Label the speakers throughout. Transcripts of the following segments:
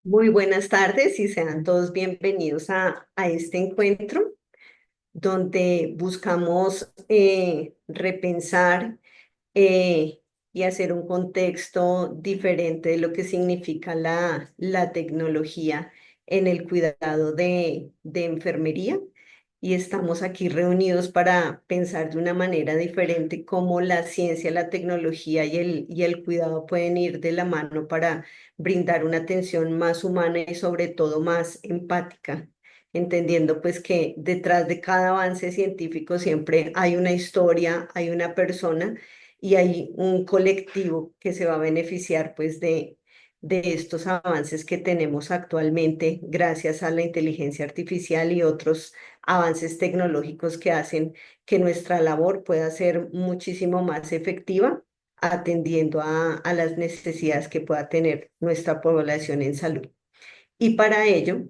Speaker 1: Muy buenas tardes y sean todos bienvenidos a este encuentro donde buscamos repensar y hacer un contexto diferente de lo que significa la tecnología en el cuidado de enfermería. Y estamos aquí reunidos para pensar de una manera diferente cómo la ciencia, la tecnología y el cuidado pueden ir de la mano para brindar una atención más humana y sobre todo más empática, entendiendo pues que detrás de cada avance científico siempre hay una historia, hay una persona y hay un colectivo que se va a beneficiar pues de estos avances que tenemos actualmente gracias a la inteligencia artificial y otros avances tecnológicos que hacen que nuestra labor pueda ser muchísimo más efectiva atendiendo a las necesidades que pueda tener nuestra población en salud. Y para ello,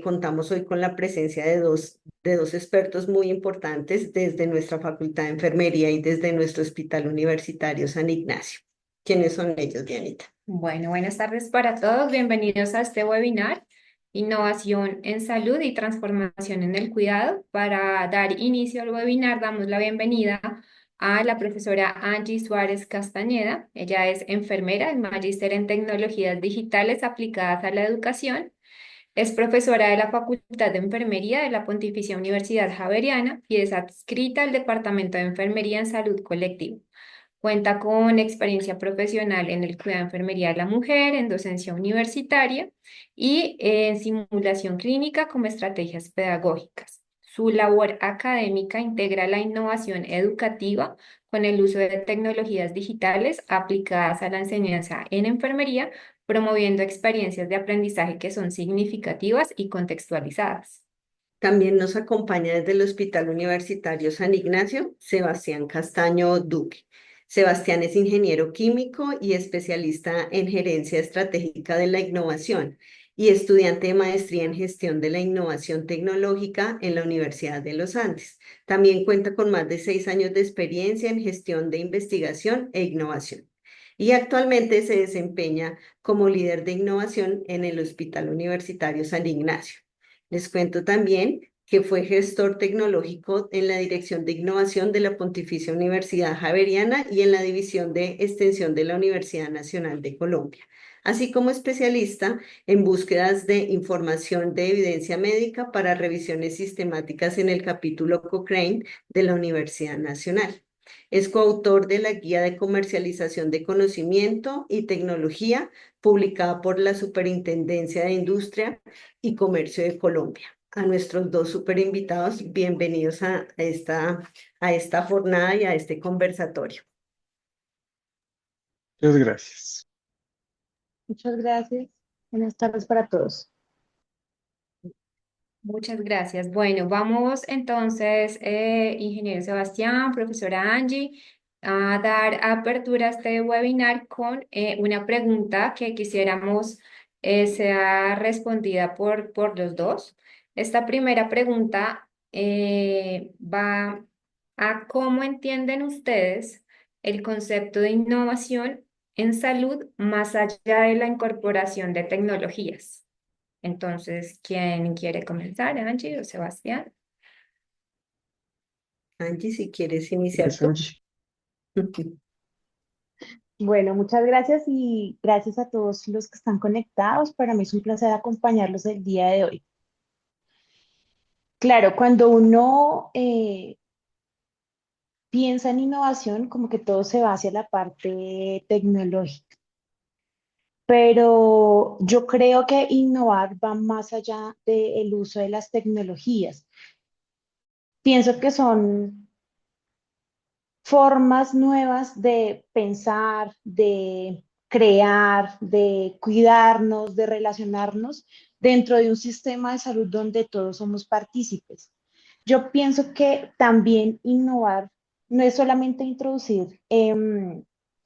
Speaker 1: contamos hoy con la presencia de dos expertos muy importantes desde nuestra Facultad de Enfermería y desde nuestro Hospital Universitario San Ignacio. ¿Quiénes son ellos, Dianita?
Speaker 2: Bueno, buenas tardes para todos. Bienvenidos a este webinar, Innovación en Salud y Transformación en el Cuidado. Para dar inicio al webinar, damos la bienvenida a la profesora Angie Suárez Castañeda. Ella es enfermera, en magíster en Tecnologías Digitales aplicadas a la educación. Es profesora de la Facultad de Enfermería de la Pontificia Universidad Javeriana y es adscrita al Departamento de Enfermería en Salud Colectiva. Cuenta con experiencia profesional en el cuidado de enfermería de la mujer, en docencia universitaria y en simulación clínica como estrategias pedagógicas. Su labor académica integra la innovación educativa con el uso de tecnologías digitales aplicadas a la enseñanza en enfermería, promoviendo experiencias de aprendizaje que son significativas y contextualizadas.
Speaker 1: También nos acompaña desde el Hospital Universitario San Ignacio, Sebastián Castaño Duque. Sebastián es ingeniero químico y especialista en gerencia estratégica de la innovación y estudiante de maestría en gestión de la innovación tecnológica en la Universidad de los Andes. También cuenta con más de 6 años de experiencia en gestión de investigación e innovación. Y actualmente se desempeña como líder de innovación en el Hospital Universitario San Ignacio. Les cuento también que fue gestor tecnológico en la Dirección de Innovación de la Pontificia Universidad Javeriana y en la División de Extensión de la Universidad Nacional de Colombia, así como especialista en búsquedas de información de evidencia médica para revisiones sistemáticas en el capítulo Cochrane de la Universidad Nacional. Es coautor de la Guía de Comercialización de Conocimiento y Tecnología, publicada por la Superintendencia de Industria y Comercio de Colombia. A nuestros dos super invitados, bienvenidos a esta jornada y a este conversatorio.
Speaker 3: Muchas gracias.
Speaker 4: Muchas gracias. Buenas tardes para todos.
Speaker 2: Muchas gracias. Bueno, vamos entonces, ingeniero Sebastián, profesora Angie, a dar apertura a este webinar con una pregunta que quisiéramos sea respondida por los dos. Esta primera pregunta va a cómo entienden ustedes el concepto de innovación en salud más allá de la incorporación de tecnologías. Entonces, ¿quién quiere comenzar? ¿Angie o Sebastián?
Speaker 1: Angie, si quieres iniciar
Speaker 3: Pues,
Speaker 1: tú.
Speaker 3: Angie,
Speaker 4: Bueno, muchas gracias y gracias a todos los que están conectados. Para mí es un placer acompañarlos el día de hoy. Claro, cuando uno piensa en innovación, como que todo se va hacia la parte tecnológica, pero yo creo que innovar va más allá del uso de las tecnologías. Pienso que son formas nuevas de pensar, de crear, de cuidarnos, de relacionarnos dentro de un sistema de salud donde todos somos partícipes. Yo pienso que también innovar no es solamente introducir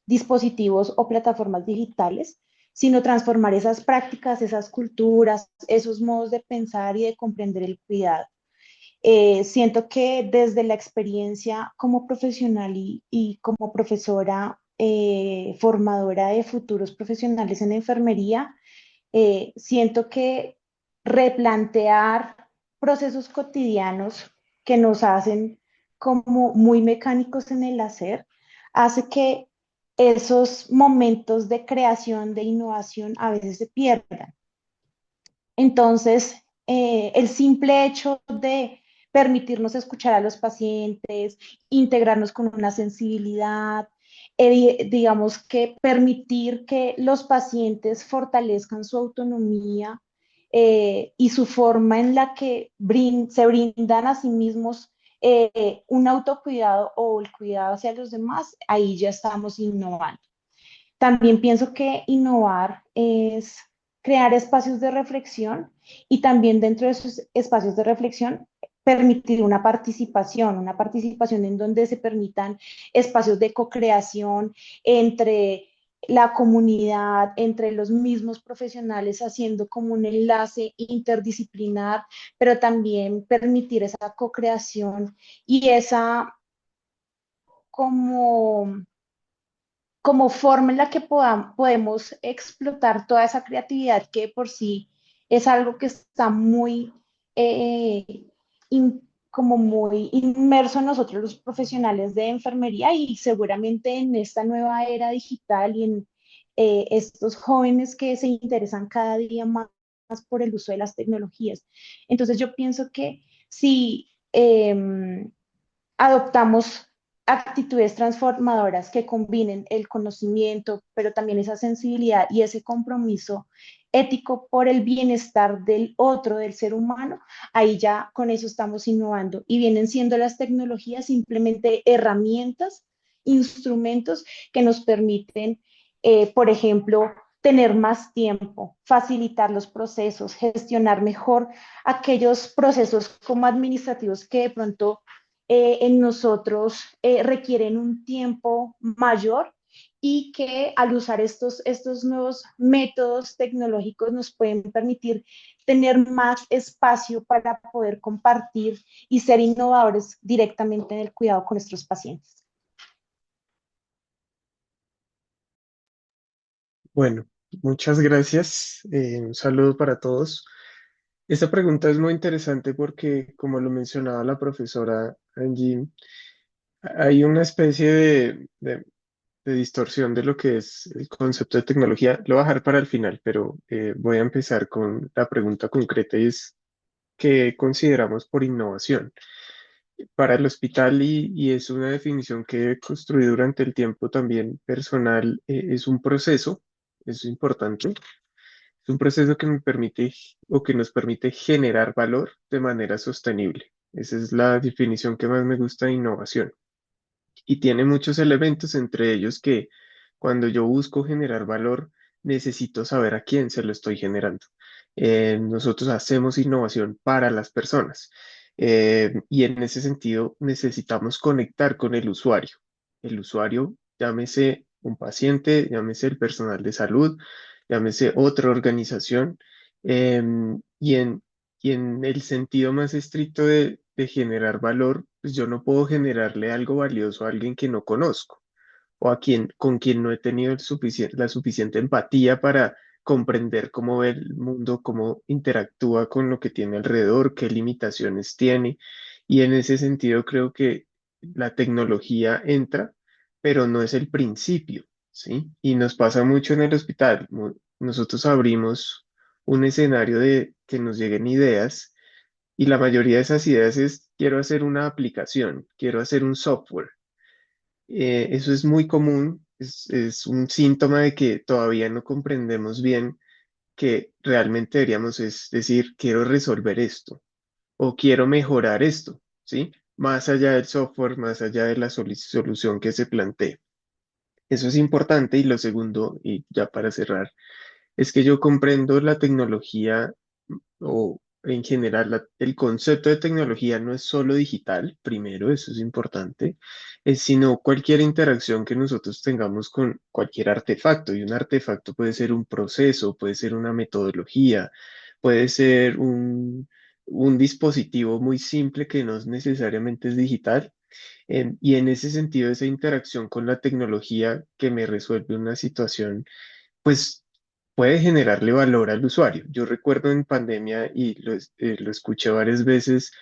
Speaker 4: dispositivos o plataformas digitales, sino transformar esas prácticas, esas culturas, esos modos de pensar y de comprender el cuidado. Siento que desde la experiencia como profesional y como profesora formadora de futuros profesionales en enfermería, Siento que replantear procesos cotidianos que nos hacen como muy mecánicos en el hacer hace que esos momentos de creación, de innovación a veces se pierdan. Entonces, el simple hecho de permitirnos escuchar a los pacientes, integrarnos con una sensibilidad, digamos que permitir que los pacientes fortalezcan su autonomía y su forma en la que se brindan a sí mismos un autocuidado o el cuidado hacia los demás, ahí ya estamos innovando. También pienso que innovar es crear espacios de reflexión y también dentro de esos espacios de reflexión permitir una participación en donde se permitan espacios de co-creación entre la comunidad, entre los mismos profesionales, haciendo como un enlace interdisciplinar, pero también permitir esa co-creación y esa como forma en la que podemos explotar toda esa creatividad que por sí es algo que está muy, como muy inmerso en nosotros los profesionales de enfermería y seguramente en esta nueva era digital y en estos jóvenes que se interesan cada día más por el uso de las tecnologías. Entonces yo pienso que si adoptamos actitudes transformadoras que combinen el conocimiento, pero también esa sensibilidad y ese compromiso ético por el bienestar del otro, del ser humano, ahí ya con eso estamos innovando y vienen siendo las tecnologías simplemente herramientas, instrumentos que nos permiten, por ejemplo, tener más tiempo, facilitar los procesos, gestionar mejor aquellos procesos como administrativos que de pronto en nosotros requieren un tiempo mayor y que al usar estos nuevos métodos tecnológicos nos pueden permitir tener más espacio para poder compartir y ser innovadores directamente en el cuidado con nuestros pacientes.
Speaker 3: Bueno, muchas gracias. Un saludo para todos. Esta pregunta es muy interesante porque, como lo mencionaba la profesora Angie, hay una especie de distorsión de lo que es el concepto de tecnología. Lo voy a dejar para el final, pero voy a empezar con la pregunta concreta y es, ¿qué consideramos por innovación? Para el hospital, y es una definición que he construido durante el tiempo también personal, es un proceso, es importante, es un proceso que me permite o que nos permite generar valor de manera sostenible. Esa es la definición que más me gusta de innovación. Y tiene muchos elementos, entre ellos que cuando yo busco generar valor, necesito saber a quién se lo estoy generando. Nosotros hacemos innovación para las personas, y en ese sentido necesitamos conectar con el usuario. El usuario, llámese un paciente, llámese el personal de salud, llámese otra organización, y en el sentido más estricto de generar valor, pues yo no puedo generarle algo valioso a alguien que no conozco o con quien no he tenido la suficiente empatía para comprender cómo ve el mundo, cómo interactúa con lo que tiene alrededor, qué limitaciones tiene. Y en ese sentido creo que la tecnología entra, pero no es el principio, ¿sí? Y nos pasa mucho en el hospital. Nosotros abrimos un escenario de que nos lleguen ideas y la mayoría de esas ideas es, quiero hacer una aplicación, quiero hacer un software. Eso es muy común, es un síntoma de que todavía no comprendemos bien que realmente deberíamos es decir, quiero resolver esto o quiero mejorar esto, ¿sí? Más allá del software, más allá de la solución que se plantee. Eso es importante y lo segundo, y ya para cerrar, es que yo comprendo la tecnología o en general el concepto de tecnología no es solo digital, primero, eso es importante, sino cualquier interacción que nosotros tengamos con cualquier artefacto. Y un artefacto puede ser un proceso, puede ser una metodología, puede ser un dispositivo muy simple que no necesariamente es digital. Y en ese sentido, esa interacción con la tecnología que me resuelve una situación, pues puede generarle valor al usuario. Yo recuerdo en pandemia, y lo escuché varias veces,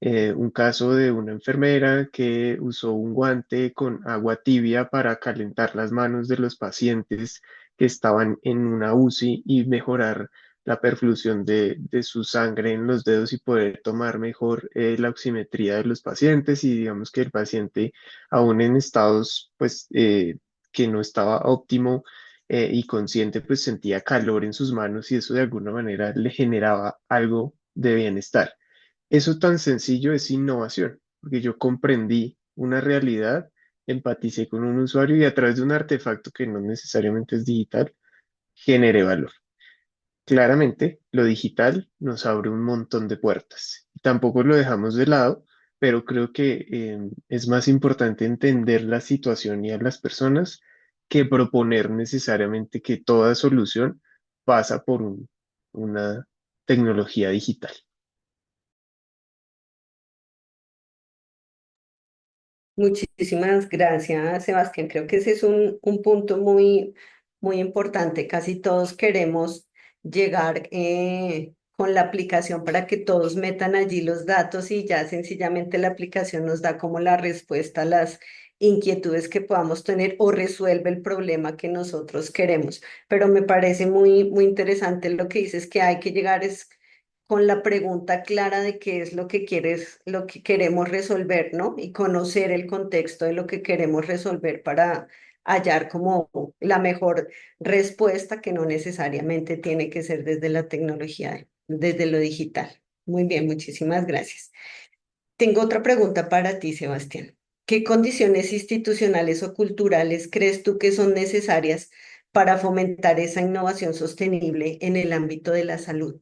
Speaker 3: un caso de una enfermera que usó un guante con agua tibia para calentar las manos de los pacientes que estaban en una UCI y mejorar la perfusión de su sangre en los dedos y poder tomar mejor la oximetría de los pacientes, y digamos que el paciente, aún en estados pues que no estaba óptimo y consciente, pues sentía calor en sus manos y eso de alguna manera le generaba algo de bienestar. Eso tan sencillo es innovación, porque yo comprendí una realidad, empaticé con un usuario y a través de un artefacto que no necesariamente es digital, generé valor. Claramente, lo digital nos abre un montón de puertas. Tampoco lo dejamos de lado, pero creo que es más importante entender la situación y a las personas que proponer necesariamente que toda solución pasa por una tecnología digital.
Speaker 1: Muchísimas gracias, Sebastián. Creo que ese es un punto muy importante. Casi todos queremos llegar con la aplicación para que todos metan allí los datos y ya sencillamente la aplicación nos da como la respuesta a las inquietudes que podamos tener o resuelve el problema que nosotros queremos. Pero me parece muy interesante lo que dices, que hay que llegar es con la pregunta clara de qué es lo que quieres, lo que queremos resolver, ¿no? Y conocer el contexto de lo que queremos resolver para hallar como la mejor respuesta que no necesariamente tiene que ser desde la tecnología, desde lo digital. Muy bien, muchísimas gracias. Tengo otra pregunta para ti, Sebastián. ¿Qué condiciones institucionales o culturales crees tú que son necesarias para fomentar esa innovación sostenible en el ámbito de la salud?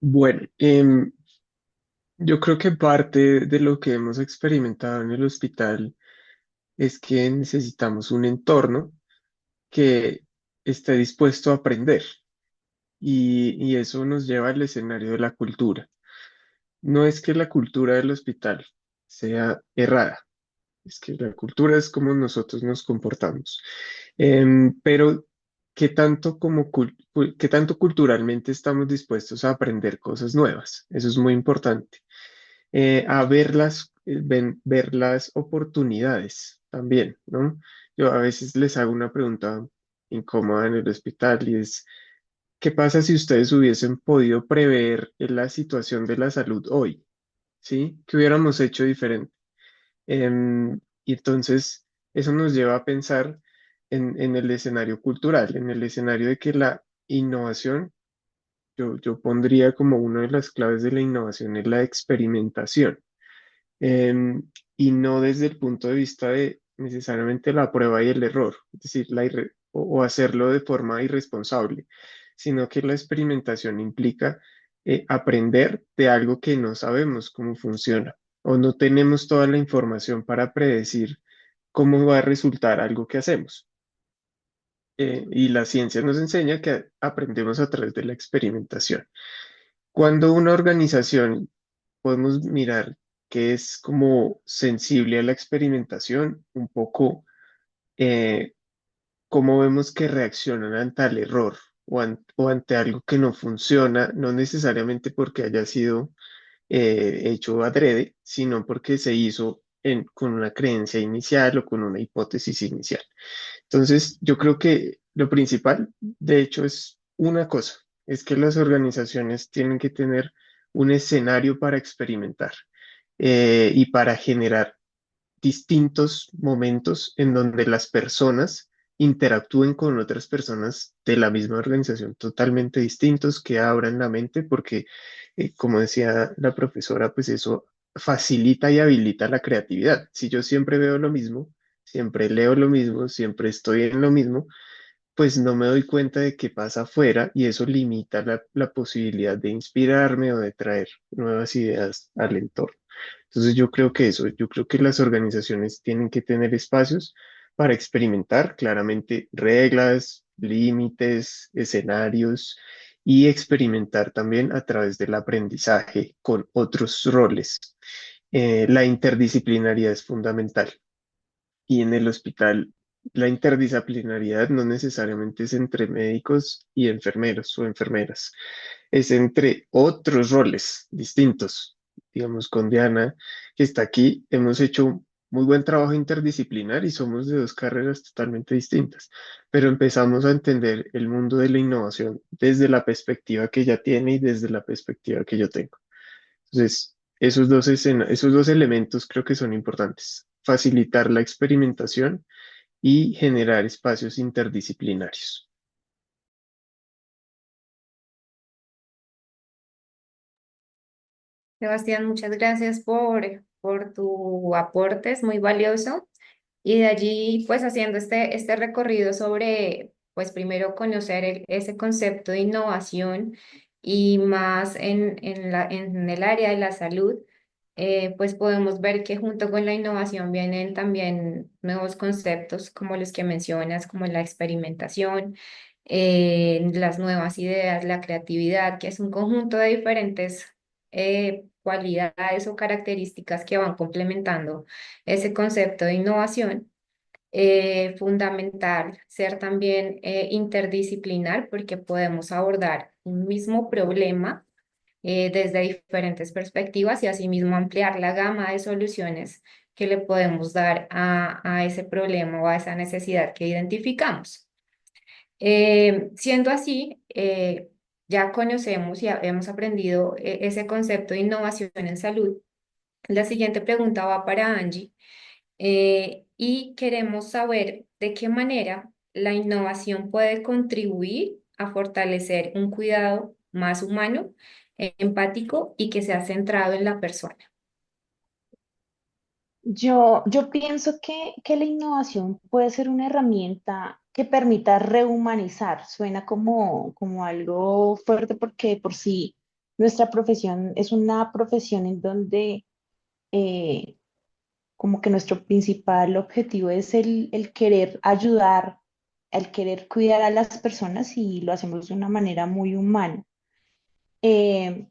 Speaker 3: Bueno, yo creo que parte de lo que hemos experimentado en el hospital es que necesitamos un entorno que esté dispuesto a aprender, y eso nos lleva al escenario de la cultura. No es que la cultura del hospital sea errada, es que la cultura es como nosotros nos comportamos. Pero ¿qué tanto culturalmente estamos dispuestos a aprender cosas nuevas? Eso es muy importante. A ver las oportunidades también, ¿no? Yo a veces les hago una pregunta incómoda en el hospital, y es, ¿qué pasa si ustedes hubiesen podido prever la situación de la salud hoy? ¿Sí? ¿Qué hubiéramos hecho diferente? Y entonces eso nos lleva a pensar en el escenario cultural, en el escenario de que la innovación, yo pondría como una de las claves de la innovación es la experimentación. em, y no desde el punto de vista de necesariamente la prueba y el error, es decir, o hacerlo de forma irresponsable, sino que la experimentación implica aprender de algo que no sabemos cómo funciona o no tenemos toda la información para predecir cómo va a resultar algo que hacemos. Y la ciencia nos enseña que aprendemos a través de la experimentación. Cuando una organización podemos mirar que es como sensible a la experimentación, un poco eh, cómo vemos que reaccionan ante el error o ante algo que no funciona, no necesariamente porque haya sido hecho adrede, sino porque se hizo con una creencia inicial o con una hipótesis inicial. Entonces, yo creo que lo principal, de hecho, es una cosa, es que las organizaciones tienen que tener un escenario para experimentar y para generar distintos momentos en donde las personas interactúen con otras personas de la misma organización totalmente distintos, que abran la mente, porque, como decía la profesora, pues eso facilita y habilita la creatividad. Si yo siempre veo lo mismo, siempre leo lo mismo, siempre estoy en lo mismo, pues no me doy cuenta de qué pasa afuera, y eso limita la posibilidad de inspirarme o de traer nuevas ideas al entorno. Entonces yo creo que las organizaciones tienen que tener espacios para experimentar claramente reglas, límites, escenarios, y experimentar también a través del aprendizaje con otros roles. La interdisciplinariedad es fundamental, y en el hospital la interdisciplinariedad no necesariamente es entre médicos y enfermeros o enfermeras, es entre otros roles distintos. Digamos, con Diana, que está aquí, hemos hecho un muy buen trabajo interdisciplinar y somos de dos carreras totalmente distintas, pero empezamos a entender el mundo de la innovación desde la perspectiva que ella tiene y desde la perspectiva que yo tengo. Entonces, esos dos elementos creo que son importantes. Facilitar la experimentación y generar espacios interdisciplinarios.
Speaker 2: Sebastián, muchas gracias por tu aporte, es muy valioso. Y de allí, pues haciendo este recorrido sobre, pues primero conocer ese concepto de innovación y más en el área de la salud, pues podemos ver que junto con la innovación vienen también nuevos conceptos como los que mencionas, como la experimentación, las nuevas ideas, la creatividad, que es un conjunto de diferentes cualidades o características que van complementando ese concepto de innovación. Fundamental ser también interdisciplinar porque podemos abordar un mismo problema desde diferentes perspectivas y asimismo ampliar la gama de soluciones que le podemos dar a ese problema o a esa necesidad que identificamos. Siendo así, ya conocemos y hemos aprendido ese concepto de innovación en salud. La siguiente pregunta va para Angie y queremos saber de qué manera la innovación puede contribuir a fortalecer un cuidado más humano, empático y que sea centrado en la persona.
Speaker 4: Yo pienso que la innovación puede ser una herramienta que permita rehumanizar. Suena como algo fuerte porque por sí nuestra profesión es una profesión en donde eh, como que nuestro principal objetivo es el querer ayudar, el querer cuidar a las personas y lo hacemos de una manera muy humana. Eh,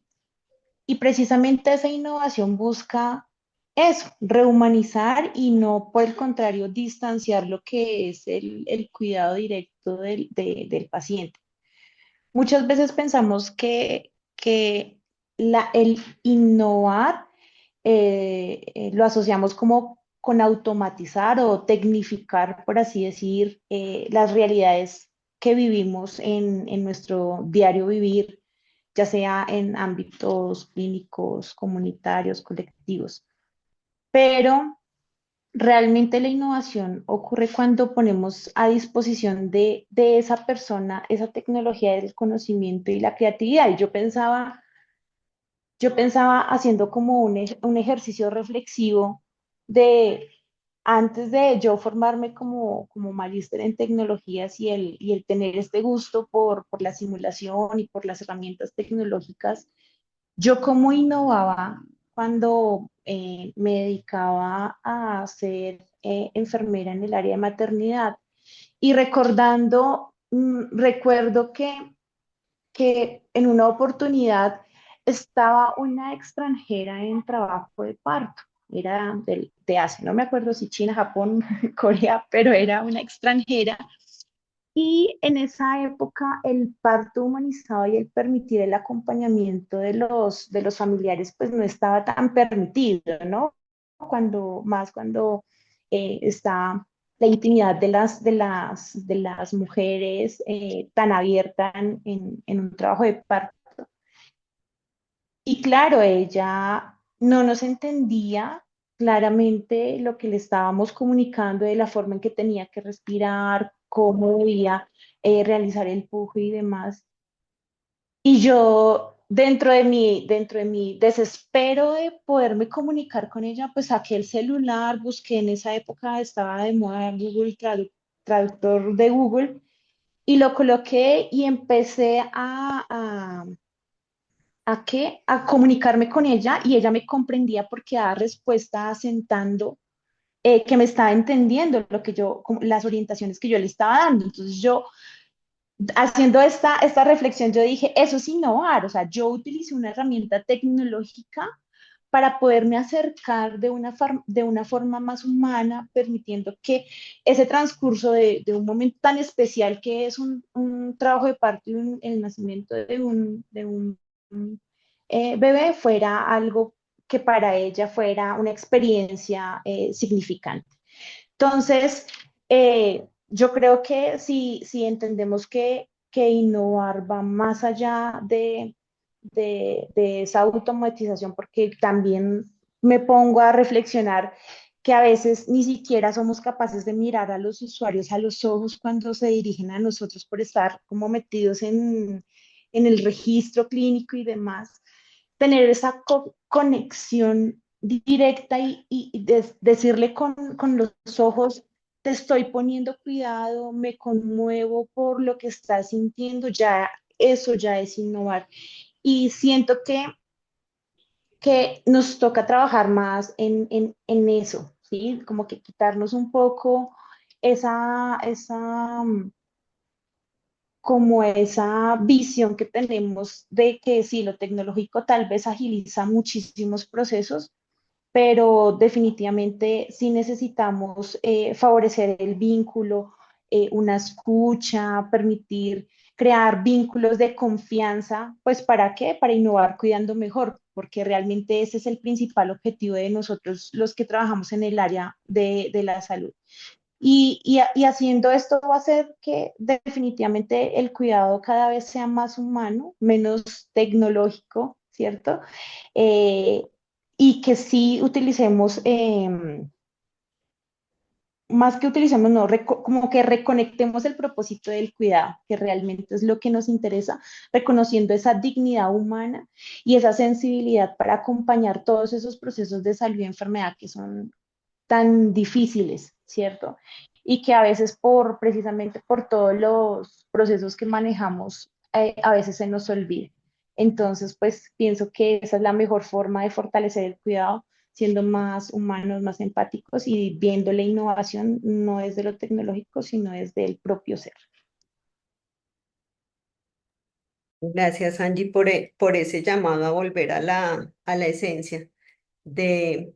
Speaker 4: y precisamente esa innovación busca eso, rehumanizar y no, por el contrario, distanciar lo que es el cuidado directo del paciente. Muchas veces pensamos que el innovar lo asociamos como con automatizar o tecnificar, por así decir, las realidades que vivimos en nuestro diario vivir, ya sea en ámbitos clínicos, comunitarios, colectivos. Pero realmente la innovación ocurre cuando ponemos a disposición de esa persona esa tecnología del conocimiento y la creatividad. Y yo pensaba haciendo como un ejercicio reflexivo de antes de yo formarme como magíster en tecnologías y el tener este gusto por la simulación y por las herramientas tecnológicas, yo cómo innovaba cuando me dedicaba a ser enfermera en el área de maternidad. Y recordando, recuerdo que en una oportunidad estaba una extranjera en trabajo de parto. Era de Asia, no me acuerdo si China, Japón, Corea, pero era una extranjera. Y en esa época el parto humanizado y el permitir el acompañamiento de los familiares pues no estaba tan permitido, ¿no? Más cuando está la intimidad de las mujeres tan abierta en un trabajo de parto. Y claro, ella no nos entendía claramente lo que le estábamos comunicando de la forma en que tenía que respirar, cómo debía realizar el pujo y demás. Y yo, dentro de mi desespero de poderme comunicar con ella, pues saqué el celular, busqué en esa época, estaba de moda Google Traductor de Google, y lo coloqué y empecé a comunicarme con ella y ella me comprendía porque daba respuesta asentando que me estaba entendiendo las orientaciones que yo le estaba dando. Entonces yo, haciendo esta reflexión, yo dije, eso es innovar, o sea, yo utilicé una herramienta tecnológica para poderme acercar de una forma más humana, permitiendo que ese transcurso de un momento tan especial que es un trabajo de parto y el nacimiento de un bebé fuera algo que para ella fuera una experiencia significante. Entonces, yo creo que si entendemos que innovar va más allá de esa automatización, porque también me pongo a reflexionar que a veces ni siquiera somos capaces de mirar a los usuarios a los ojos cuando se dirigen a nosotros por estar como metidos en el registro clínico y demás, tener esa conexión directa y decirle con los ojos, te estoy poniendo cuidado, me conmuevo por lo que estás sintiendo, ya eso ya es innovar. Y siento que nos toca trabajar más en eso, ¿sí? Como que quitarnos un poco esa como esa visión que tenemos de que sí, lo tecnológico tal vez agiliza muchísimos procesos, pero definitivamente sí necesitamos favorecer el vínculo, una escucha, permitir crear vínculos de confianza, pues ¿para qué? Para innovar cuidando mejor, porque realmente ese es el principal objetivo de nosotros los que trabajamos en el área de la salud. Y haciendo esto va a hacer que definitivamente el cuidado cada vez sea más humano, menos tecnológico, ¿cierto? Eh, y que sí utilicemos, más que utilicemos, no, como que reconectemos el propósito del cuidado, que realmente es lo que nos interesa, reconociendo esa dignidad humana y esa sensibilidad para acompañar todos esos procesos de salud y enfermedad que son tan difíciles, ¿cierto? Y que a veces precisamente por todos los procesos que manejamos, a veces se nos olvida. Entonces, pues pienso que esa es la mejor forma de fortalecer el cuidado, siendo más humanos, más empáticos y viendo la innovación no desde lo tecnológico, sino desde el propio ser.
Speaker 1: Gracias, Angie, por ese llamado a volver a la esencia de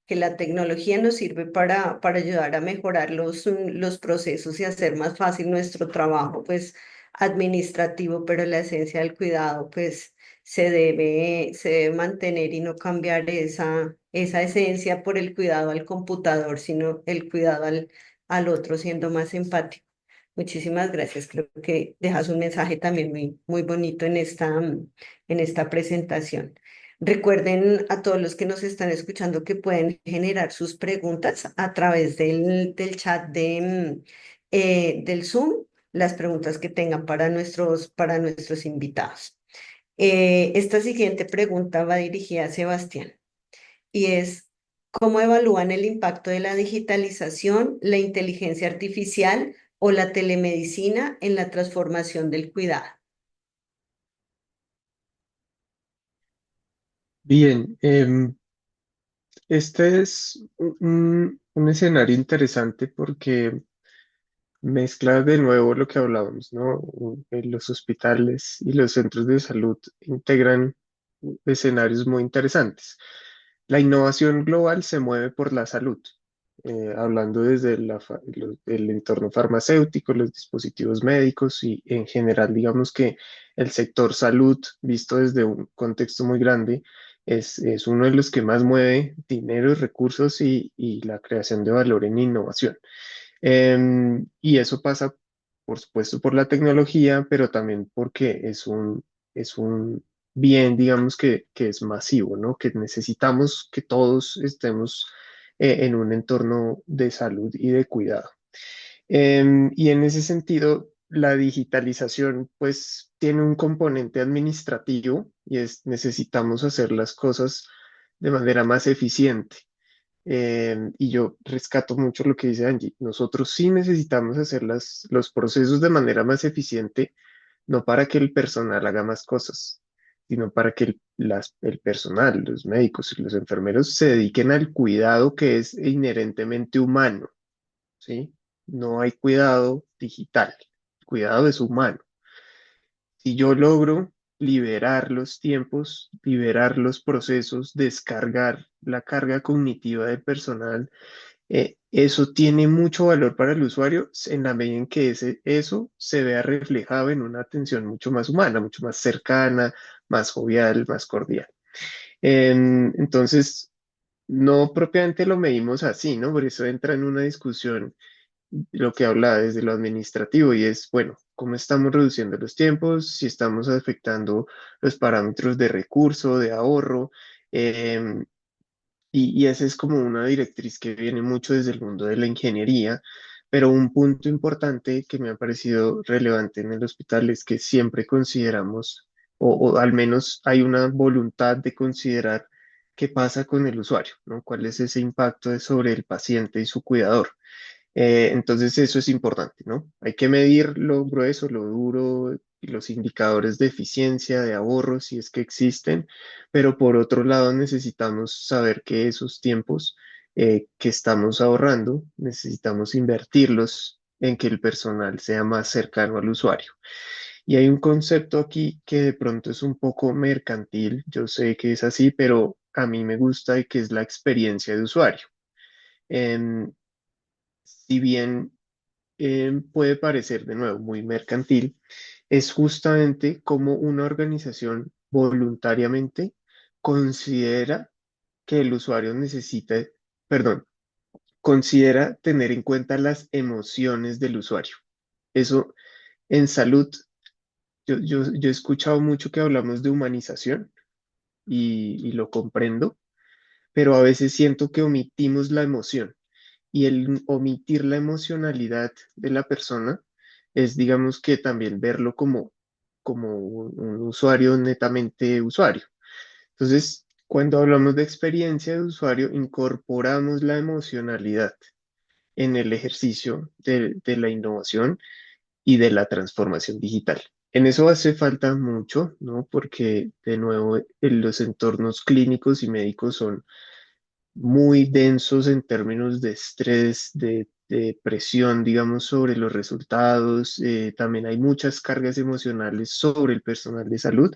Speaker 1: que la tecnología nos sirve para ayudar a mejorar los procesos y hacer más fácil nuestro trabajo, pues, administrativo, pero la esencia del cuidado, pues, se debe mantener y no cambiar esa esencia por el cuidado al computador, sino el cuidado al otro, siendo más empático. Muchísimas gracias. Creo que dejas un mensaje también muy bonito en esta presentación. Recuerden a todos los que nos están escuchando que pueden generar sus preguntas a través del chat del Zoom, las preguntas que tengan para nuestros invitados. Esta siguiente pregunta va dirigida a Sebastián y es, ¿cómo evalúan el impacto de la digitalización, la inteligencia artificial o la telemedicina en la transformación del cuidado?
Speaker 3: Bien, este es un escenario interesante porque mezcla de nuevo lo que hablábamos, ¿no? Los hospitales y los centros de salud integran escenarios muy interesantes. La innovación global se mueve por la salud, hablando desde el entorno farmacéutico, los dispositivos médicos y en general, digamos que el sector salud, visto desde un contexto muy grande, es uno de los que más mueve dinero, recursos y la creación de valor en innovación. Y eso pasa, por supuesto, por la tecnología, pero también porque es un bien, digamos, que es masivo, ¿no? Que necesitamos que todos estemos en un entorno de salud y de cuidado. Y en ese sentido, la digitalización, pues, tiene un componente administrativo y necesitamos hacer las cosas de manera más eficiente. Y yo rescato mucho lo que dice Angie. Nosotros sí necesitamos hacer los procesos de manera más eficiente, no para que el personal haga más cosas, sino para que el personal, los médicos y los enfermeros se dediquen al cuidado que es inherentemente humano, ¿sí? No hay cuidado digital, el cuidado es humano. Si yo logro liberar los tiempos, liberar los procesos, descargar la carga cognitiva del personal. Eso tiene mucho valor para el usuario en la medida en que eso se vea reflejado en una atención mucho más humana, mucho más cercana, más jovial, más cordial. Entonces, no propiamente lo medimos así, ¿no? Por eso entra en una discusión lo que habla desde lo administrativo y es, bueno, ¿cómo estamos reduciendo los tiempos? Si estamos afectando los parámetros de recurso, de ahorro. em, y esa es como una directriz que viene mucho desde el mundo de la ingeniería, pero un punto importante que me ha parecido relevante en el hospital es que siempre consideramos, o al menos hay una voluntad de considerar qué pasa con el usuario, ¿no? ¿Cuál es ese impacto sobre el paciente y su cuidador? Entonces eso es importante, ¿no? Hay que medir lo grueso, lo duro y los indicadores de eficiencia, de ahorro, si es que existen, pero por otro lado necesitamos saber que esos tiempos que estamos ahorrando, necesitamos invertirlos en que el personal sea más cercano al usuario. Y hay un concepto aquí que de pronto es un poco mercantil, yo sé que es así, pero a mí me gusta y que es la experiencia de usuario. Em, si bien puede parecer de nuevo muy mercantil, es justamente como una organización voluntariamente considera que el usuario necesita, perdón, considera tener en cuenta las emociones del usuario. Eso en salud, yo he escuchado mucho que hablamos de humanización y lo comprendo, pero a veces siento que omitimos la emoción. Y el omitir la emocionalidad de la persona es, digamos que también verlo como un usuario netamente usuario. Entonces, cuando hablamos de experiencia de usuario, incorporamos la emocionalidad en el ejercicio de la innovación y de la transformación digital. En eso hace falta mucho, ¿no? Porque, de nuevo, los entornos clínicos y médicos son muy densos en términos de estrés, de presión, digamos, sobre los resultados. También hay muchas cargas emocionales sobre el personal de salud,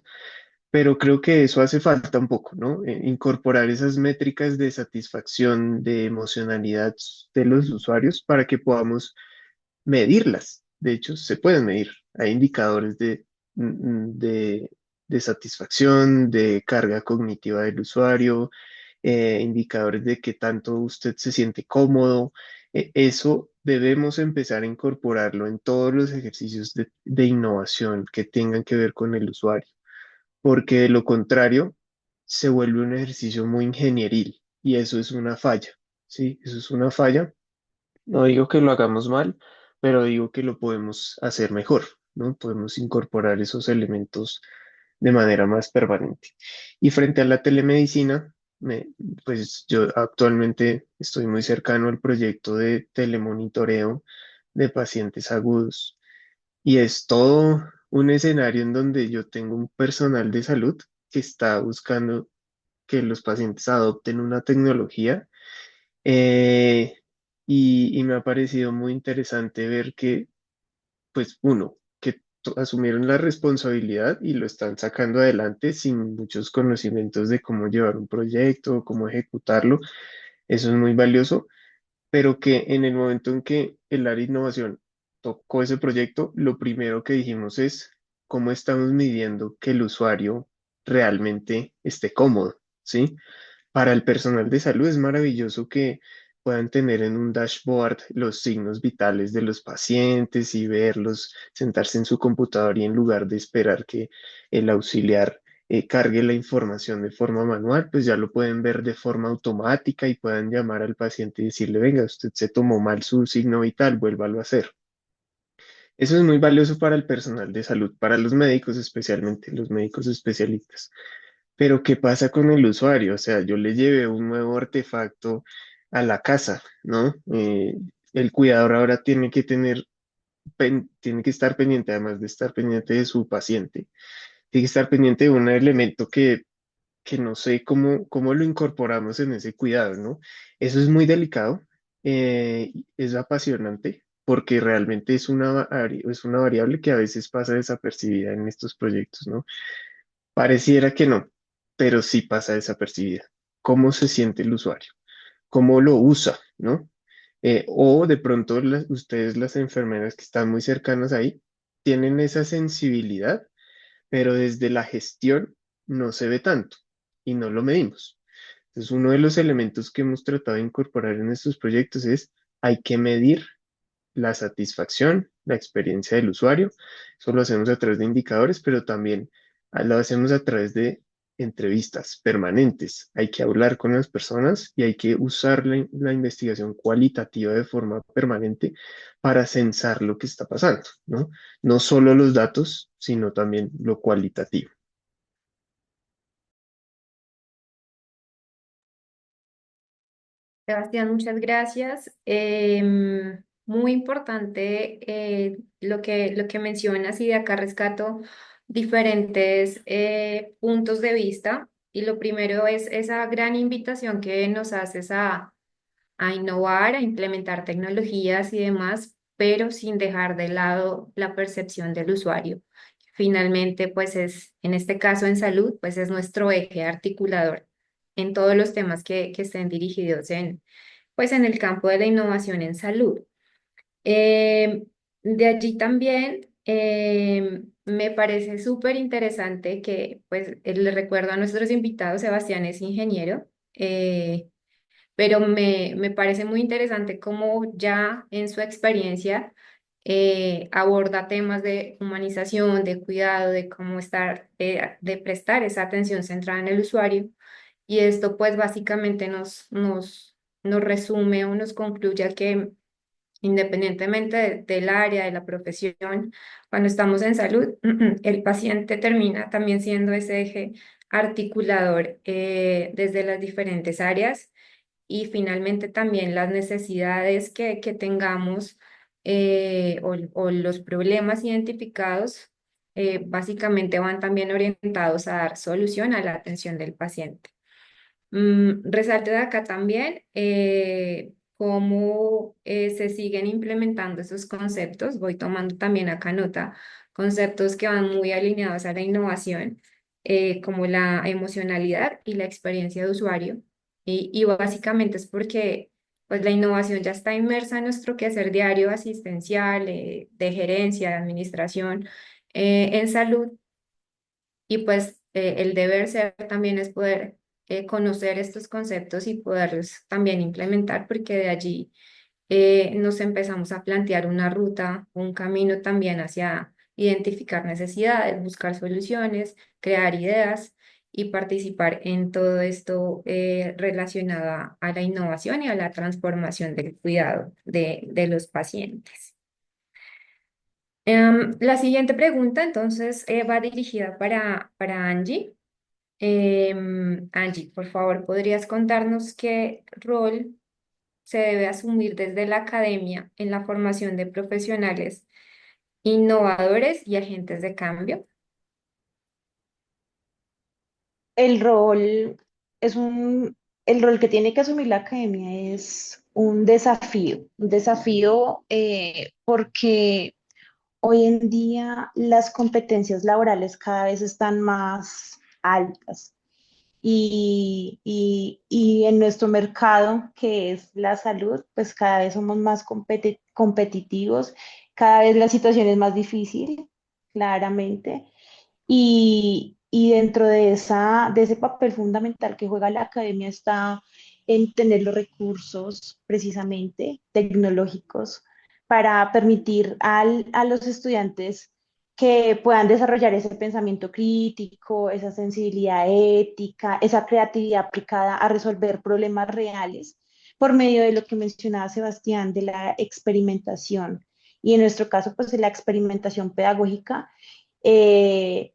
Speaker 3: pero creo que eso hace falta un poco, ¿no? Incorporar esas métricas de satisfacción, de emocionalidad de los usuarios para que podamos medirlas. De hecho, se pueden medir. Hay indicadores de satisfacción, de carga cognitiva del usuario, indicadores de qué tanto usted se siente cómodo. Eso debemos empezar a incorporarlo en todos los ejercicios de innovación que tengan que ver con el usuario, porque de lo contrario se vuelve un ejercicio muy ingenieril y eso es una falla, ¿sí? Eso es una falla. No digo que lo hagamos mal, pero digo que lo podemos hacer mejor, ¿no? Podemos incorporar esos elementos de manera más permanente. Y frente a la telemedicina, pues yo actualmente estoy muy cercano al proyecto de telemonitoreo de pacientes agudos y es todo un escenario en donde yo tengo un personal de salud que está buscando que los pacientes adopten una tecnología eh, y me ha parecido muy interesante ver que, pues, uno, que asumieron la responsabilidad y lo están sacando adelante sin muchos conocimientos de cómo llevar un proyecto, cómo ejecutarlo. Eso es muy valioso, pero que en el momento en que el área de innovación tocó ese proyecto, lo primero que dijimos es cómo estamos midiendo que el usuario realmente esté cómodo, ¿sí? Para el personal de salud es maravilloso que puedan tener en un dashboard los signos vitales de los pacientes y verlos, sentarse en su computador y en lugar de esperar que el auxiliar cargue la información de forma manual, pues ya lo pueden ver de forma automática y puedan llamar al paciente y decirle, venga, usted se tomó mal su signo vital, vuélvalo a hacer. Eso es muy valioso para el personal de salud, para los médicos especialmente, los médicos especialistas. Pero ¿qué pasa con el usuario? O sea, yo le llevé un nuevo artefacto a la casa, ¿no? El cuidador ahora tiene que tiene que estar pendiente, además de estar pendiente de su paciente, tiene que estar pendiente de un elemento que no sé cómo lo incorporamos en ese cuidado, ¿no? Eso es muy delicado, es apasionante, porque realmente es una variable que a veces pasa desapercibida en estos proyectos, ¿no? Pareciera que no, pero sí pasa desapercibida. ¿Cómo se siente el usuario? ¿Cómo lo usa? ¿No? O de pronto ustedes, las enfermeras que están muy cercanas ahí, tienen esa sensibilidad, pero desde la gestión no se ve tanto y no lo medimos. Entonces, uno de los elementos que hemos tratado de incorporar en estos proyectos es, hay que medir la satisfacción, la experiencia del usuario. Eso lo hacemos a través de indicadores, pero también lo hacemos a través de entrevistas permanentes. Hay que hablar con las personas y hay que usar la investigación cualitativa de forma permanente para censar lo que está pasando, ¿no? No solo los datos, sino también lo cualitativo.
Speaker 2: Sebastián, muchas gracias. Muy importante lo que mencionas y de acá rescato diferentes puntos de vista. Y lo primero es esa gran invitación que nos haces a innovar, a implementar tecnologías y demás, pero sin dejar de lado la percepción del usuario. Finalmente, pues es, en este caso en salud, pues es nuestro eje articulador en todos los temas que estén dirigidos pues en el campo de la innovación en salud. Eh, de allí también me parece súper interesante que, pues, le recuerdo a nuestros invitados, Sebastián es ingeniero, pero me parece muy interesante cómo ya en su experiencia aborda temas de humanización, de cuidado, de cómo estar, de prestar esa atención centrada en el usuario. Y esto pues básicamente nos resume o nos concluye a que independientemente del área, de la profesión, cuando estamos en salud, el paciente termina también siendo ese eje articulador desde las diferentes áreas y finalmente también las necesidades que tengamos o los problemas identificados básicamente van también orientados a dar solución a la atención del paciente. Resalto de acá también cómo se siguen implementando esos conceptos. Voy tomando también acá nota, conceptos que van muy alineados a la innovación, como la emocionalidad y la experiencia de usuario. Y básicamente es porque pues, la innovación ya está inmersa en nuestro quehacer diario asistencial, de gerencia, de administración, en salud y pues el deber ser también es poder conocer estos conceptos y poderlos también implementar, porque de allí nos empezamos a plantear una ruta, un camino también hacia identificar necesidades, buscar soluciones, crear ideas y participar en todo esto relacionado a la innovación y a la transformación del cuidado de los pacientes. La siguiente pregunta entonces va dirigida para Angie. Angie, por favor, ¿podrías contarnos qué rol se debe asumir desde la academia en la formación de profesionales innovadores y agentes de cambio?
Speaker 4: El rol es el rol que tiene que asumir la academia es un desafío porque hoy en día las competencias laborales cada vez están más altas y en nuestro mercado, que es la salud, pues cada vez somos más competitivos, cada vez la situación es más difícil, claramente. Y dentro de de ese papel fundamental que juega la academia está en tener los recursos precisamente tecnológicos para permitir a los estudiantes que puedan desarrollar ese pensamiento crítico, esa sensibilidad ética, esa creatividad aplicada a resolver problemas reales por medio de lo que mencionaba Sebastián, de la experimentación. Y en nuestro caso, pues de la experimentación pedagógica. eh,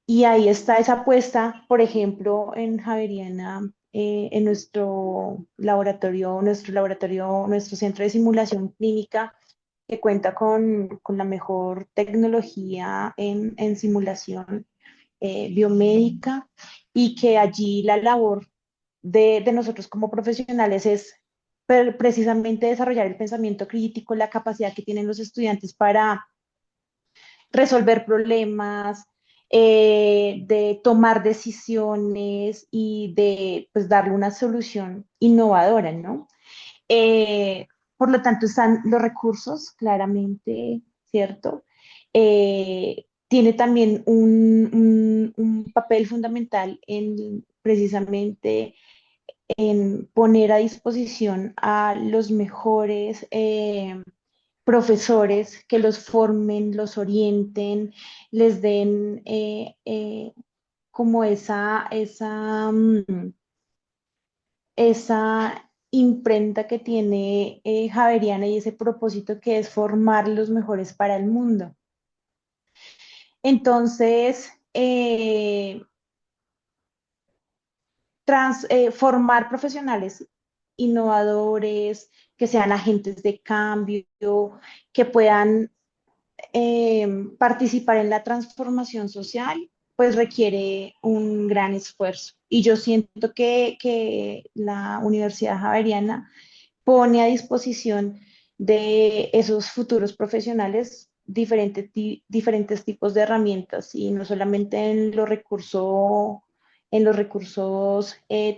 Speaker 4: y ahí está esa apuesta, por ejemplo, en Javeriana, en nuestro centro de simulación clínica, que cuenta con la mejor tecnología en simulación biomédica y que allí la labor de nosotros como profesionales es precisamente desarrollar el pensamiento crítico, la capacidad que tienen los estudiantes para resolver problemas, de tomar decisiones y de pues, darle una solución innovadora, ¿no? Eh, por lo tanto, están los recursos, claramente, ¿cierto? Tiene también un papel fundamental en precisamente en poner a disposición a los mejores profesores que los formen, los orienten, les den como esa imprenta que tiene Javeriana y ese propósito que es formar los mejores para el mundo. Entonces, formar profesionales innovadores, que sean agentes de cambio, que puedan participar en la transformación social, pues requiere un gran esfuerzo. Y yo siento que la Universidad Javeriana pone a disposición de esos futuros profesionales diferentes tipos de herramientas y no solamente en los recursos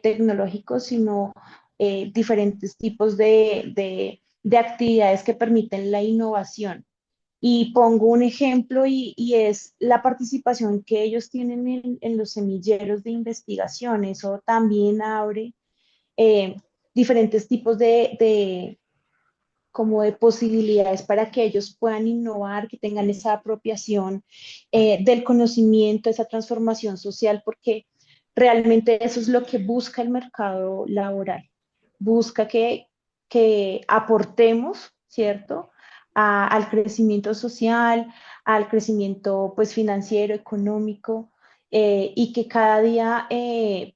Speaker 4: tecnológicos, sino diferentes tipos de actividades que permiten la innovación. Y pongo un ejemplo y es la participación que ellos tienen en los semilleros de investigación. Eso también abre eh, diferentes tipos como de posibilidades para que ellos puedan innovar, que tengan esa apropiación del conocimiento, esa transformación social, porque realmente eso es lo que busca el mercado laboral. Busca que aportemos, ¿cierto? Al crecimiento social, al crecimiento pues financiero, económico, y que cada día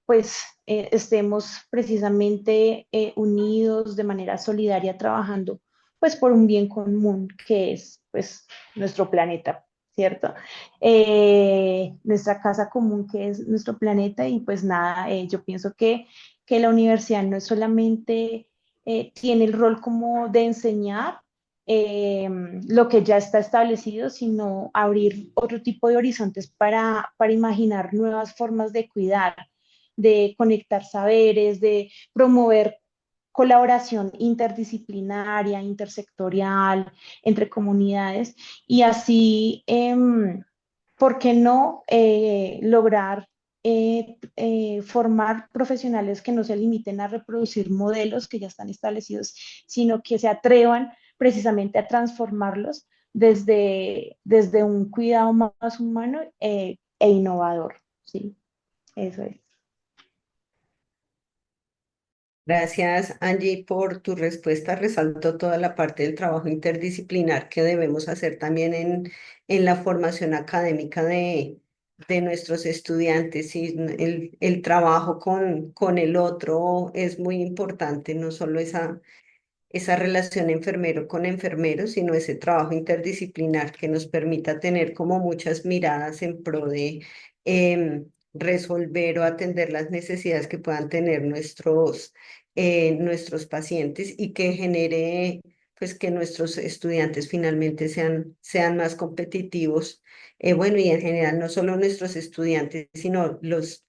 Speaker 4: pues estemos precisamente unidos de manera solidaria trabajando pues por un bien común que es pues nuestro planeta, ¿cierto? Nuestra casa común que es nuestro planeta y pues nada, yo pienso que la universidad no es solamente tiene el rol como de enseñar eh, lo que ya está establecido, sino abrir otro tipo de horizontes para imaginar nuevas formas de cuidar, de conectar saberes, de promover colaboración interdisciplinaria, intersectorial, entre comunidades y así, ¿por qué no lograr formar profesionales que no se limiten a reproducir modelos que ya están establecidos, sino que se atrevan precisamente a transformarlos desde un cuidado más humano e innovador? Sí, eso es.
Speaker 1: Gracias, Angie, por tu respuesta. Resaltó toda la parte del trabajo interdisciplinar que debemos hacer también en la formación académica de nuestros estudiantes. Y el trabajo con el otro es muy importante, no solo esa relación enfermero con enfermero, sino ese trabajo interdisciplinar que nos permita tener como muchas miradas en pro de resolver o atender las necesidades que puedan tener nuestros pacientes y que genere pues que nuestros estudiantes finalmente sean más competitivos. Bueno, y en general no solo nuestros estudiantes, sino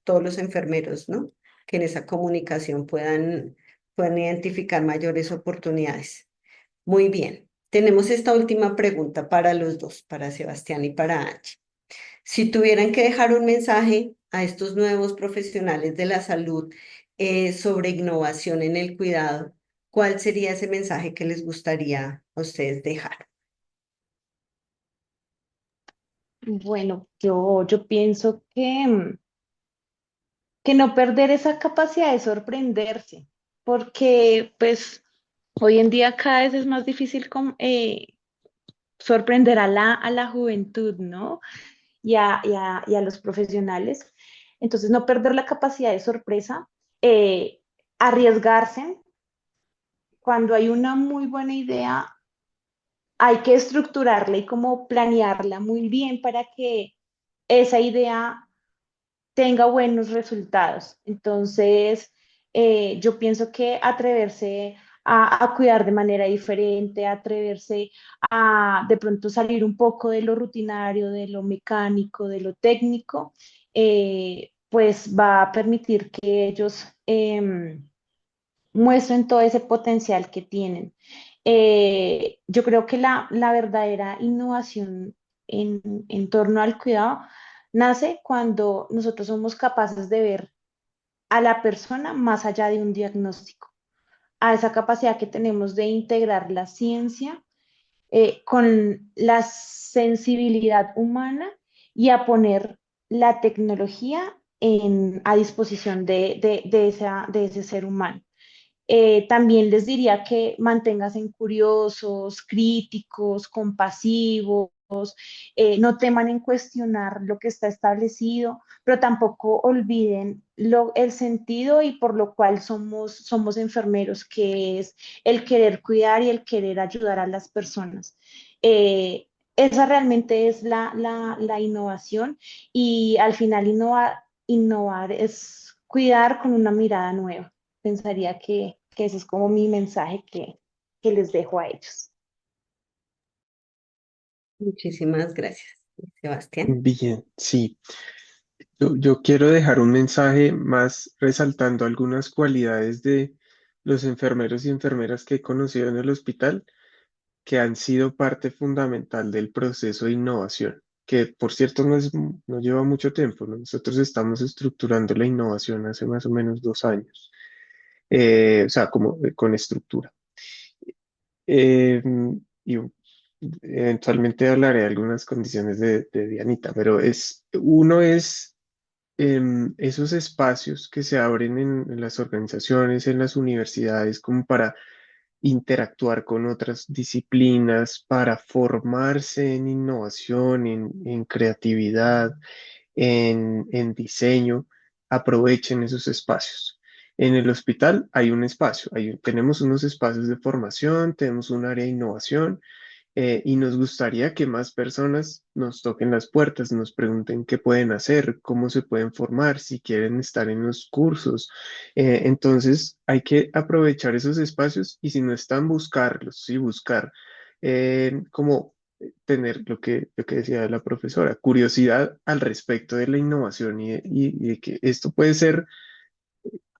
Speaker 1: todos los enfermeros, ¿no? Que en esa comunicación puedan identificar mayores oportunidades. Muy bien. Tenemos esta última pregunta para los dos, para Sebastián y para Angie. Si tuvieran que dejar un mensaje a estos nuevos profesionales de la salud sobre innovación en el cuidado, ¿cuál sería ese mensaje que les gustaría a ustedes dejar?
Speaker 4: Bueno, yo pienso que no perder esa capacidad de sorprenderse, porque pues hoy en día cada vez es más difícil sorprender a la juventud, ¿no? Y a los profesionales. Entonces, no perder la capacidad de sorpresa, eh, arriesgarse cuando hay una muy buena idea, hay que estructurarla y como planearla muy bien para que esa idea tenga buenos resultados. Entonces, yo pienso que atreverse a cuidar de manera diferente, a atreverse a de pronto salir un poco de lo rutinario, de lo mecánico, de lo técnico, pues va a permitir que ellos muestren todo ese potencial que tienen. Yo creo que la verdadera innovación en torno al cuidado nace cuando nosotros somos capaces de ver a la persona más allá de un diagnóstico, a esa capacidad que tenemos de integrar la ciencia con la sensibilidad humana y a poner la tecnología a disposición de ese ser humano. También les diría que manténganse curiosos, críticos, compasivos, no teman en cuestionar lo que está establecido, pero tampoco olviden el sentido y por lo cual somos enfermeros, que es el querer cuidar y el querer ayudar a las personas. Esa realmente es la innovación y al final innovar es cuidar con una mirada nueva. Pensaría que ese es como mi mensaje que les dejo a ellos.
Speaker 1: Muchísimas gracias, Sebastián.
Speaker 3: Bien, sí. Yo quiero dejar un mensaje más resaltando algunas cualidades de los enfermeros y enfermeras que he conocido en el hospital que han sido parte fundamental del proceso de innovación, que por cierto no lleva mucho tiempo, ¿no? Nosotros estamos estructurando la innovación hace más o menos 2 años, o sea, como con estructura. Eh, y eventualmente hablaré de algunas condiciones de Dianita, pero uno es esos espacios que se abren en las organizaciones, en las universidades, como para interactuar con otras disciplinas, para formarse en innovación, en creatividad, en diseño, aprovechen esos espacios. En el hospital hay un espacio, tenemos unos espacios de formación, tenemos un área de innovación y nos gustaría que más personas nos toquen las puertas, nos pregunten qué pueden hacer, cómo se pueden formar, si quieren estar en los cursos. Entonces hay que aprovechar esos espacios y si no están, buscarlos, sí, buscar como tener lo que decía la profesora, curiosidad al respecto de la innovación y de que esto puede ser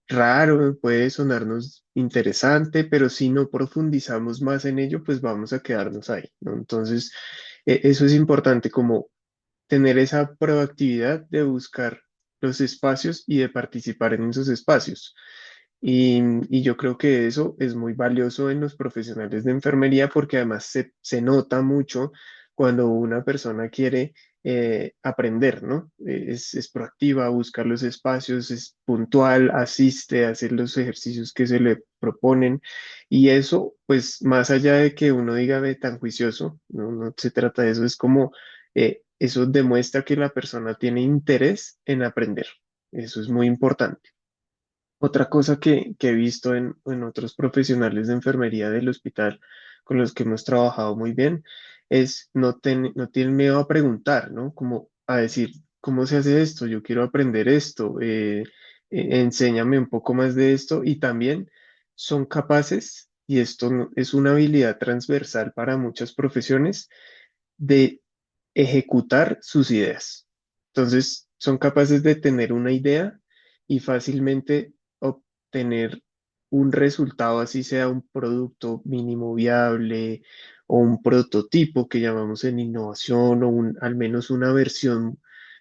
Speaker 3: raro, puede sonarnos interesante, pero si no profundizamos más en ello, pues vamos a quedarnos ahí, ¿no? Entonces, eso es importante, como tener esa proactividad de buscar los espacios y de participar en esos espacios. Y yo creo que eso es muy valioso en los profesionales de enfermería porque además se nota mucho cuando una persona quiere aprender, ¿no? Es proactiva, buscar los espacios, es puntual, asiste a hacer los ejercicios que se le proponen y eso, pues más allá de que uno diga ve tan juicioso, no se trata de eso, es como eso demuestra que la persona tiene interés en aprender. Eso es muy importante. Otra cosa que he visto en otros profesionales de enfermería del hospital con los que hemos trabajado muy bien es no tienen miedo a preguntar, ¿no? Como a decir, ¿cómo se hace esto? Yo quiero aprender esto, enséñame un poco más de esto y también son capaces, y esto es una habilidad transversal para muchas profesiones, de ejecutar sus ideas. Entonces, son capaces de tener una idea y fácilmente obtener un resultado, así sea un producto mínimo viable o un prototipo que llamamos en innovación o al menos una versión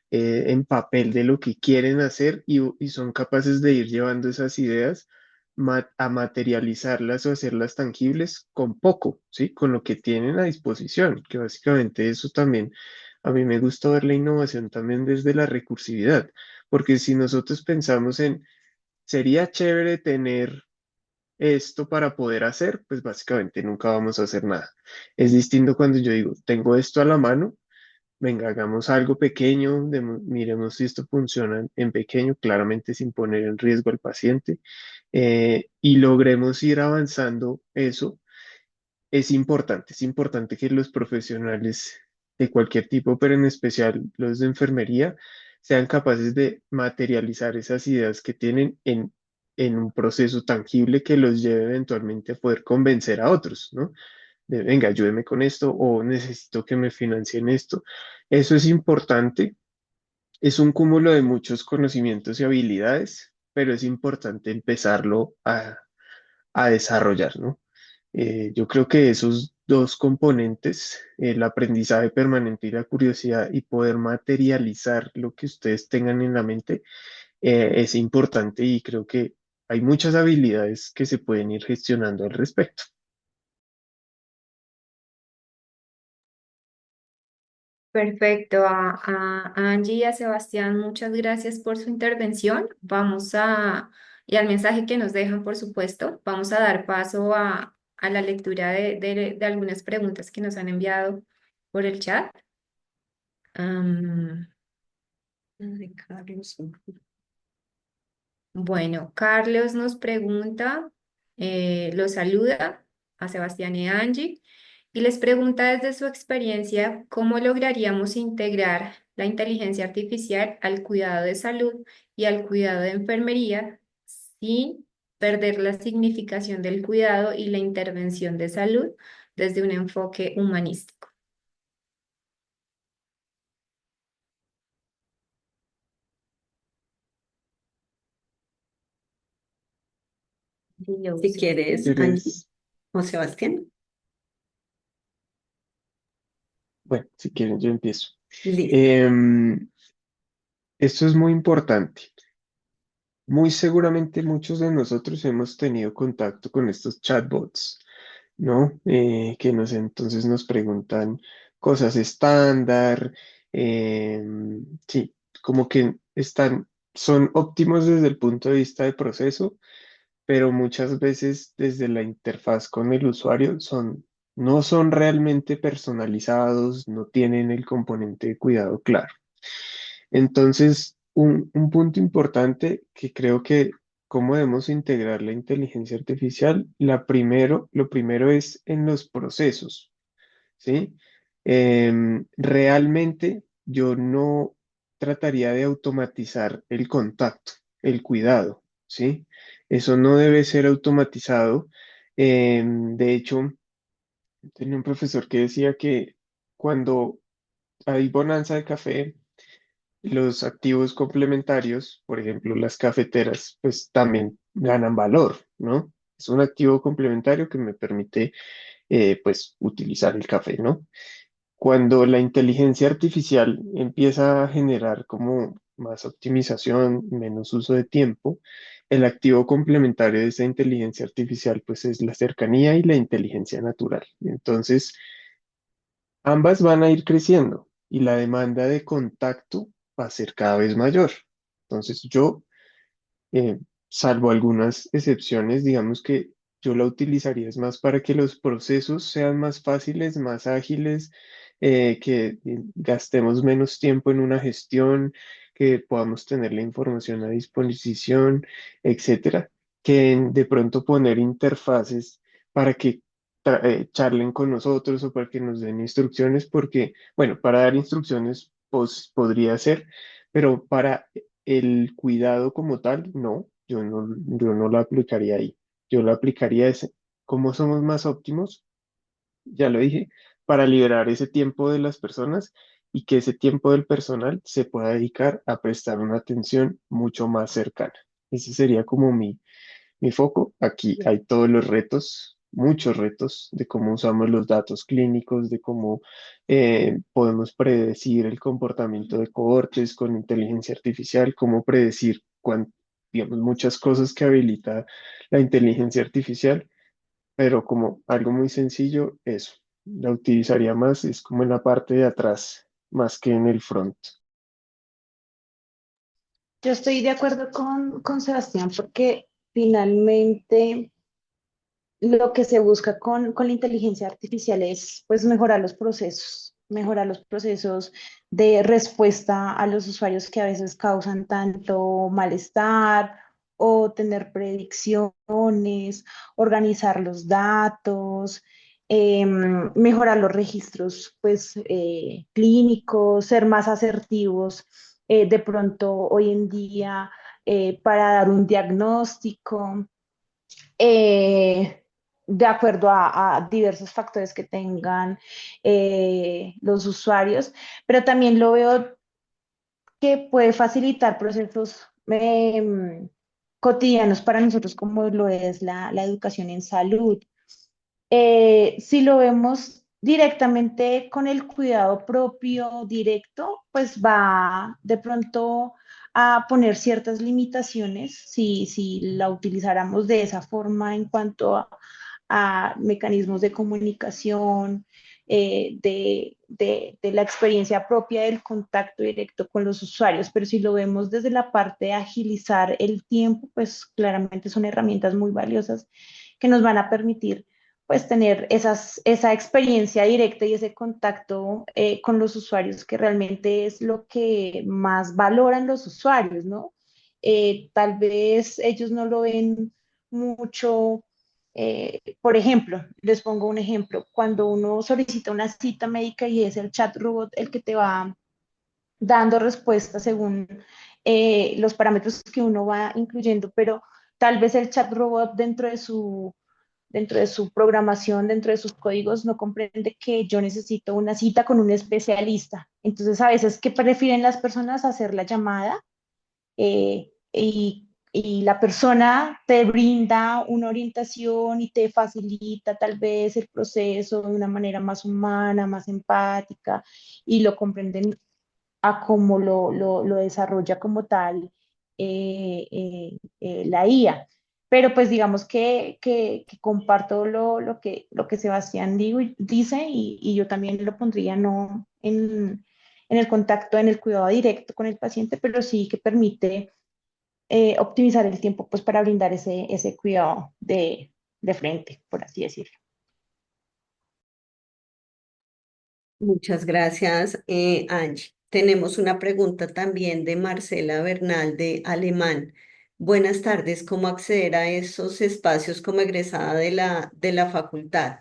Speaker 3: en papel de lo que quieren hacer y son capaces de ir llevando esas ideas a materializarlas o hacerlas tangibles con poco, ¿sí? Con lo que tienen a disposición, que básicamente eso también, a mí me gusta ver la innovación también desde la recursividad, porque si nosotros pensamos en, sería chévere tener esto para poder hacer, pues básicamente nunca vamos a hacer nada. Es distinto cuando yo digo, tengo esto a la mano, venga, hagamos algo pequeño, miremos si esto funciona en pequeño, claramente sin poner en riesgo al paciente, y logremos ir avanzando eso. Es importante que los profesionales de cualquier tipo, pero en especial los de enfermería, sean capaces de materializar esas ideas que tienen en en un proceso tangible que los lleve eventualmente a poder convencer a otros, ¿no? De, venga, ayúdeme con esto o necesito que me financien esto. Eso es importante. Es un cúmulo de muchos conocimientos y habilidades, pero es importante empezarlo a desarrollar, ¿no? Yo creo que esos dos componentes, el aprendizaje permanente y la curiosidad y poder materializar lo que ustedes tengan en la mente, es importante y creo que hay muchas habilidades que se pueden ir gestionando al respecto.
Speaker 2: Perfecto. A Angie y a Sebastián, muchas gracias por su intervención. Y al mensaje que nos dejan, por supuesto, vamos a dar paso a la lectura de algunas preguntas que nos han enviado por el chat. Am,
Speaker 1: Ay, Carlos.
Speaker 2: bueno, Carlos nos pregunta, lo saluda a Sebastián y a Angie y les pregunta desde su experiencia cómo lograríamos integrar la inteligencia artificial al cuidado de salud y al cuidado de enfermería sin perder la significación del cuidado y la intervención de salud desde un enfoque humanístico.
Speaker 1: Si quieres, Angie
Speaker 3: ¿Quieres?
Speaker 1: o Sebastián.
Speaker 3: Bueno, si quieren, yo empiezo.
Speaker 1: Listo.
Speaker 3: Esto es muy importante. Muy seguramente muchos de nosotros hemos tenido contacto con estos chatbots, ¿no? Que entonces nos preguntan cosas estándar, sí, como que son óptimos desde el punto de vista de proceso, pero muchas veces desde la interfaz con el usuario no son realmente personalizados, no tienen el componente de cuidado claro. Entonces, un punto importante que creo que cómo debemos integrar la inteligencia artificial, lo primero es en los procesos, ¿sí? Realmente yo no trataría de automatizar el contacto, el cuidado, ¿sí? Eso no debe ser automatizado. De hecho, tenía un profesor que decía que cuando hay bonanza de café, los activos complementarios, por ejemplo, las cafeteras, pues también ganan valor, ¿no? Es un activo complementario que me permite, pues, utilizar el café, ¿no? Cuando la inteligencia artificial empieza a generar como más optimización, menos uso de tiempo, el activo complementario de esa inteligencia artificial, pues, es la cercanía y la inteligencia natural. Entonces, ambas van a ir creciendo y la demanda de contacto va a ser cada vez mayor. Entonces yo, eh, salvo algunas excepciones, digamos que yo la utilizaría es más para que los procesos sean más fáciles, más ágiles, que gastemos menos tiempo en una gestión, que podamos tener la información a disposición, etcétera, que en de pronto poner interfaces para que charlen con nosotros o para que nos den instrucciones, porque, bueno, para dar instrucciones pues, podría ser, pero para el cuidado como tal, no, yo no lo aplicaría ahí. Yo lo aplicaría es cómo somos más óptimos, ya lo dije, para liberar ese tiempo de las personas y que ese tiempo del personal se pueda dedicar a prestar una atención mucho más cercana. Ese sería como mi foco. Aquí hay todos los retos, muchos retos de cómo usamos los datos clínicos, de cómo podemos predecir el comportamiento de cohortes con inteligencia artificial, cómo predecir digamos, muchas cosas que habilita la inteligencia artificial, pero como algo muy sencillo, eso. La utilizaría más, es como en la parte de atrás, más que en el front.
Speaker 4: Yo estoy de acuerdo con Sebastián porque finalmente lo que se busca con la inteligencia artificial es pues mejorar los procesos de respuesta a los usuarios que a veces causan tanto malestar o tener predicciones, organizar los datos, mejorar los registros pues clínicos, ser más asertivos. De pronto hoy en día para dar un diagnóstico, de acuerdo a diversos factores que tengan los usuarios, pero también lo veo que puede facilitar procesos cotidianos para nosotros, como lo es la educación en salud. Si lo vemos directamente con el cuidado propio directo, pues va de pronto a poner ciertas limitaciones si la utilizáramos de esa forma en cuanto a mecanismos de comunicación, de la experiencia propia del contacto directo con los usuarios. Pero si lo vemos desde la parte de agilizar el tiempo, pues claramente son herramientas muy valiosas que nos van a permitir pues tener esa experiencia directa y ese contacto con los usuarios, que realmente es lo que más valoran los usuarios, ¿no? Tal vez ellos no lo ven mucho. Por ejemplo, les pongo un ejemplo, cuando uno solicita una cita médica y es el chat robot el que te va dando respuestas según los parámetros que uno va incluyendo, pero tal vez el chat robot dentro de su programación, dentro de sus códigos, no comprende que yo necesito una cita con un especialista. Entonces, a veces, ¿qué prefieren las personas? Hacer la llamada y la persona te brinda una orientación y te facilita tal vez el proceso de una manera más humana, más empática, y lo comprenden a cómo lo desarrolla como tal la IA. Pero pues digamos que comparto lo que Sebastián dice, y yo también lo pondría no en el contacto, en el cuidado directo con el paciente, pero sí que permite optimizar el tiempo pues para brindar ese cuidado de frente, por así decirlo.
Speaker 1: Muchas gracias, Angie. Tenemos una pregunta también de Marcela Bernal de Alemán. Buenas tardes, ¿cómo acceder a esos espacios como egresada de la facultad?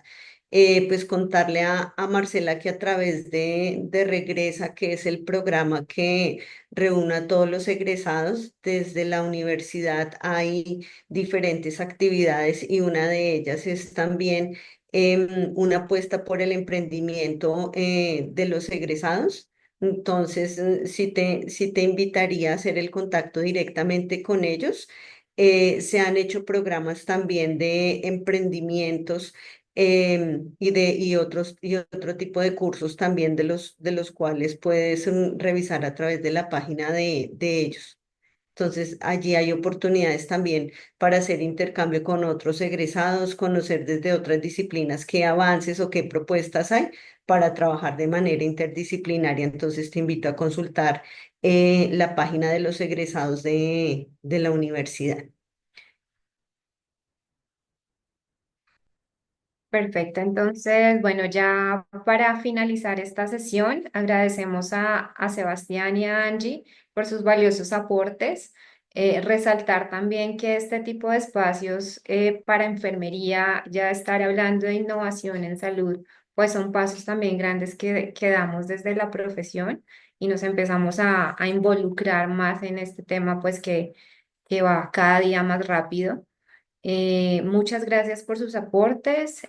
Speaker 1: Pues contarle a Marcela que a través de Regresa, que es el programa que reúne a todos los egresados desde la universidad, hay diferentes actividades y una de ellas es también una apuesta por el emprendimiento de los egresados. Entonces, sí te invitaría a hacer el contacto directamente con ellos. Se han hecho programas también de emprendimientos y otro tipo de cursos también de los cuales puedes revisar a través de la página de ellos. Entonces, allí hay oportunidades también para hacer intercambio con otros egresados, conocer desde otras disciplinas qué avances o qué propuestas hay para trabajar de manera interdisciplinaria. Entonces, te invito a consultar la página de los egresados de la universidad.
Speaker 2: Perfecto, entonces, bueno, ya para finalizar esta sesión, agradecemos a Sebastián y a Angie por sus valiosos aportes. Resaltar también que este tipo de espacios para enfermería, ya estar hablando de innovación en salud, pues son pasos también grandes que damos desde la profesión y nos empezamos a involucrar más en este tema, pues que va cada día más rápido. Muchas gracias por sus aportes,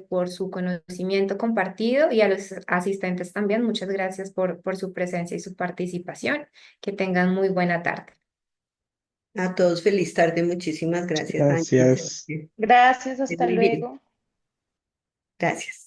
Speaker 2: por su conocimiento compartido, y a los asistentes también, muchas gracias por su presencia y su participación. Que tengan muy buena tarde.
Speaker 1: A todos, feliz tarde. Muchísimas gracias, Ángel.
Speaker 3: Gracias.
Speaker 4: Gracias, hasta
Speaker 1: Muy bien.
Speaker 4: luego.
Speaker 1: Gracias.